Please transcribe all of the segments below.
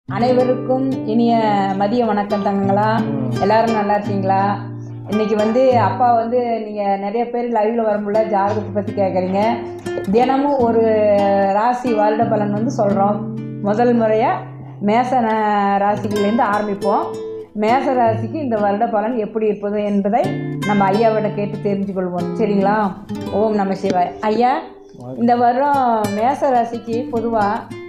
அனைவருக்கும் இனிய மதிய வணக்கம் தங்கங்களா. எல்லாரும் நல்லா இருக்கீங்களா? இன்றைக்கி அப்பா நீங்கள் நிறைய பேர் லைவில் வர முடியல, ஜாதகத்தை பற்றி கேட்குறீங்க. தினமும் ஒரு ராசி வருட பலன் சொல்கிறோம். முதல் முறையாக மேச ராசிகள்லேருந்து ஆரம்பிப்போம். மேச ராசிக்கு இந்த வருட பலன் எப்படி இருப்பது என்பதை நம்ம ஐயாவிட கேட்டு தெரிஞ்சுக்கொள்வோம். சரிங்களா? ஓம் நம சிவாய். ஐயா, இந்த வருடம் மேச ராசிக்கு பொதுவாக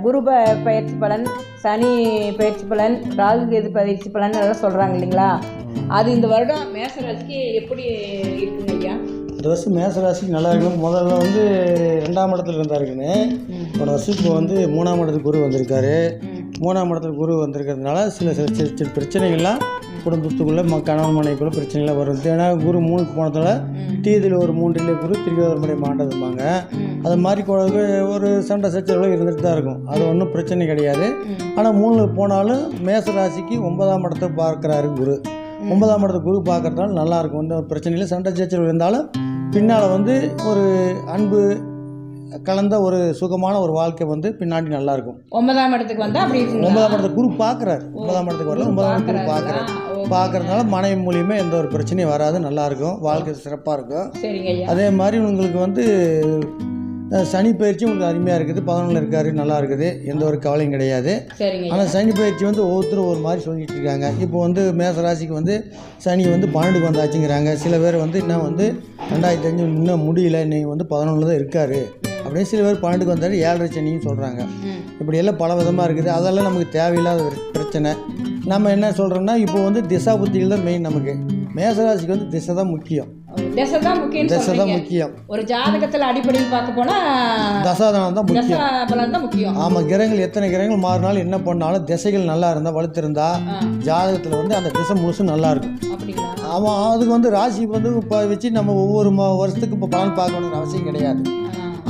குரு பயிற்சி பலன், சனி பயிற்சி பலன், ராகு கேது பயிற்சி பலன் எல்லாம் சொல்கிறாங்க இல்லைங்களா? அது இந்த வருடம் மேச ராசிக்கு எப்படி இருக்குங்க ஐயா? இந்த வருஷம் மேச ராசிக்கு நல்லா இருக்கும். முதல்ல 2ஆம் இடத்துல இருந்தாருக்குன்னு போன வருஷம் இப்போ 3ஆம் இடத்துக்கு குரு வந்திருக்காரு. 3ஆம் இடத்துல குரு வந்திருக்கிறதுனால சில பிரச்சனைகள்லாம் குடும்பத்துக்குள்ளே கணவன் மனைவிக்குள்ளே பிரச்சனைகள்லாம் வரும். ஏன்னா குரு 3க்கு போனதால் தீதில் ஒரு 3 குரு திருவாதிரை மாண்டதும்பாங்க. அது மாதிரி ஒரு சண்டை சச்சரவுகள் இருந்துட்டு தான் இருக்கும். அது ஒன்றும் பிரச்சனை கிடையாது. ஆனால் 3 போனாலும் மேச ராசிக்கு 9ஆம் இடத்தை பார்க்குறாரு குரு. 9ஆம் இடத்தை குரு பார்க்குறதுனால நல்லாயிருக்கும். எந்த ஒரு பிரச்சனையில் சண்டை சச்சரவு இருந்தாலும் பின்னால் ஒரு அன்பு கலந்த ஒரு சுகமான ஒரு வாழ்க்கை பின்னாடி நல்லாயிருக்கும். 9ஆம் இடத்துக்கு வந்தால் அப்படி 9ஆம் இடத்தை குரு பார்க்குறாரு. 9ஆம் இடத்துக்கு வரல, 9ஆம் குரு பார்க்குறதுனால மனைவி மூலியமாக எந்த ஒரு பிரச்சனையும் வராது. நல்லாயிருக்கும், வாழ்க்கை சிறப்பாக இருக்கும். சரிங்க. அதே மாதிரி உங்களுக்கு சனி பயிற்சி உங்களுக்கு அருமையாக இருக்குது. 11 இருக்காரு, நல்லா இருக்குது, எந்த ஒரு கவலையும் கிடையாது. ஆனால் சனி பயிற்சி ஒவ்வொருத்தரும் ஒரு மாதிரி சொல்லிட்டு இருக்காங்க. இப்போ மேச ராசிக்கு சனி 12க்கு வந்தாச்சுங்கிறாங்க. சில பேர் இன்னும் 2005 இன்னும் முடியல, நீங்கள் 11 தான் இருக்காரு அப்படின்னு. சில பேர் 12க்கு வந்தாரு, 7.5 சனின்னு சொல்கிறாங்க. இப்படியெல்லாம் பல விதமாக இருக்குது. அதெல்லாம் நமக்கு தேவையில்லாத பிரச்சனை. நம்ம என்ன சொல்கிறோம்னா, இப்போ திசா புத்திகள் தான் மெயின். நமக்கு மேசராசிக்கு திசை தான் முக்கியம். திசை தான் முக்கியம். ஒரு ஜாதகத்தில் அடிப்படையில் பார்க்க போனால் தசாதானம் தான் முக்கியம். ஆமாம், கிரகங்கள் எத்தனை கிரகங்கள் மாறினாலும் என்ன பண்ணாலும் திசைகள் நல்லா இருந்தால் வலுத்திருந்தா ஜாதகத்தில் அந்த திசை முழுசும் நல்லா இருக்கும். ஆமாம், அதுக்கு ராசி இப்போ வச்சு நம்ம ஒவ்வொரு வருஷத்துக்கு இப்போ பலன் பார்க்கணுங்கிற அவசியம் கிடையாது.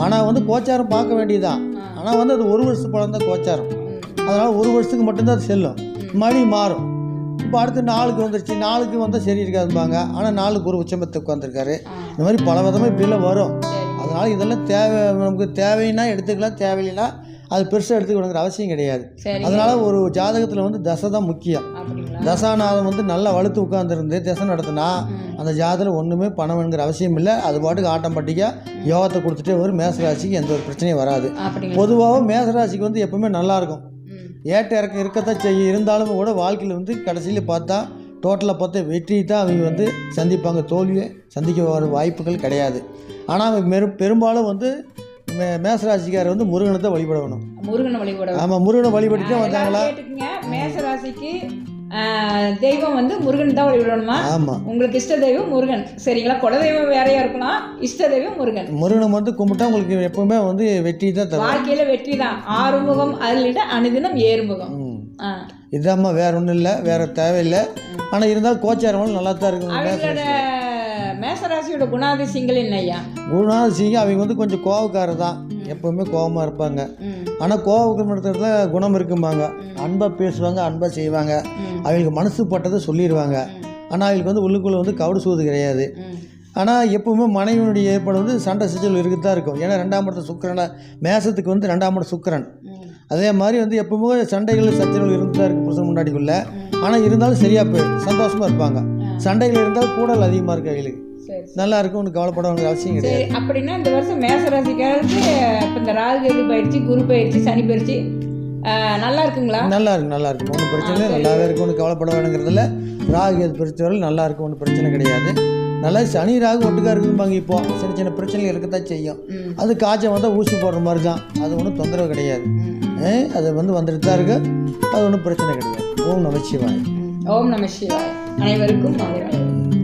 ஆனால் கோச்சாரம் பார்க்க வேண்டியதுதான். ஆனால் அது ஒரு வருஷத்து பலன் தான் கோச்சாரம். அதனால் ஒரு வருஷத்துக்கு மட்டும்தான் அது செல்லும், மணி மாறும். இப்போ அடுத்து 4க்கு வந்துருச்சு, 4க்கு வந்தால் சரி இருக்காதுப்பாங்க. ஆனால் 4க்கு ஒரு உச்சமத்துக்கு உட்காந்துருக்காரு. இந்த மாதிரி பல விதமாக இப்படிலாம் வரும். அதனால் இதெல்லாம் நமக்கு தேவைன்னா எடுத்துக்கலாம், தேவையில்லைன்னா அது பெருசாக எடுத்துக்கணுங்கிற அவசியம் கிடையாது. அதனால் ஒரு ஜாதகத்தில் தசை தான் முக்கியம். தசாநாதம் நல்லா வலுத்து உட்காந்துருந்து திசை நடத்தினா அந்த ஜாதகத்தில் ஒன்றுமே பணம்ங்கிற அவசியம் இல்லை. அது பாட்டுக்கு ஆட்டோமேட்டிக்காக யோகத்தை கொடுத்துட்டே வரும். மேசராசிக்கு எந்த ஒரு பிரச்சனையும் வராது. பொதுவாக மேசராசிக்கு எப்பவுமே நல்லாயிருக்கும். ஏற்ற இறக்கம் இருக்கத்தான் செய்யும். இருந்தாலும் கூட வாழ்க்கையில் கடைசியில் பார்த்தா டோட்டலாக பார்த்தா வெற்றி தான் அவங்க சந்திப்பாங்க. தோல்வியை சந்திக்க வர வாய்ப்புகள் கிடையாது. ஆனால் பெரும்பாலும் மேசராசிக்காரர் முருகனை தான் வழிபடணும். ஆமாம், முருகனை வழிபட்டு தான் வந்தாங்களா? மேசராசிக்கு தெய்வம் முருகன் தான் வழிபடணுமா? ஆமாம், உங்களுக்கு இஷ்ட தெய்வம் முருகன். சரிங்களா? குலதெய்வம் வேறையா இருக்கலாம், இஷ்ட தெய்வம் முருகன். முருகனை கும்பிட்டா உங்களுக்கு எப்பவுமே வெற்றி தான் தரும். வாழ்க்கையில வெற்றி தான். ஆறுமுகம் அதில் அனுதினம் ஏறுமுகம். இதாம்மா, வேற ஒன்றும் இல்லை, வேற தேவையில்லை. ஆனால் இருந்தாலும் கோச்சாரம் நல்லா தான் இருக்கும். மேசராசியோட குணாதிசயங்கள் என்னையா? குணாதிசயம் அவங்க கொஞ்சம் கோபக்காரர் தான், எப்பவுமே கோபமாக இருப்பாங்க. ஆனால் கோபப்படுத்துறதுல குணம் இருக்கும்பாங்க. அன்பாக பேசுவாங்க, அன்பாக செய்வாங்க. அவங்களுக்கு மனசு பட்டதை சொல்லிடுவாங்க. ஆனால் அவங்களுக்கு உள்ளுக்குள்ளே கவுடு சூது கிடையாது. ஆனால் எப்பவுமே மனைவியினுடைய ஏற்பட சண்டை சிச்சல் இருக்குது தான் இருக்கும். ஏன்னா 2ஆம் இடத்து சுக்கிரனை, மேசத்துக்கு 2ஆம் இடம் சுக்கிரன். அதே மாதிரி எப்பவுமே சண்டைகள் சச்சரவுகள் இருந்து தான் இருக்குது புருஷன் முன்னாடிக்குள்ளே. ஆனால் இருந்தாலும் சரியாக போயிடும், சந்தோஷமாக இருப்பாங்க. சண்டைகள் இருந்தாலும் கூடல் அதிகமாக இருக்குது அவங்களுக்கு. நல்லா இருக்கும், ஒன்று கவலைப்பட வேண்டிய அவசியம் கிடையாது. அப்படின்னா இந்த வருஷம் மேசராசிக்காருக்கு இப்போ இந்த ராகு பயிற்சி, குரு பயிற்சி, சனி பயிற்சி நல்லா இருக்குங்களா? நல்லா இருக்கும், ஒன்றும் பிரச்சனை இல்லை, நல்லாவே இருக்கும், ஒன்று கவலைப்பட வேணுங்கிறதுல. ராகு பயிற்சி வரல நல்லா இருக்கும், ஒன்றும் பிரச்சனை கிடையாது. நல்லா சனி ராகு ஒட்டுக்காக இருக்கும்பாங்க. இப்போ சின்ன பிரச்சனைகள் இருக்கத்தான் செய்யும். அது காய்ச்சல் வந்தால் ஊசி போடுற மாதிரி தான், அது ஒன்றும் தொந்தரவு கிடையாது. அது வந்துட்டு தான் இருக்கு, அது ஒன்றும் பிரச்சனை கிடையாது. ஓம் நம சிவாய். ஓம் நம சிவாய். அனைவருக்கும்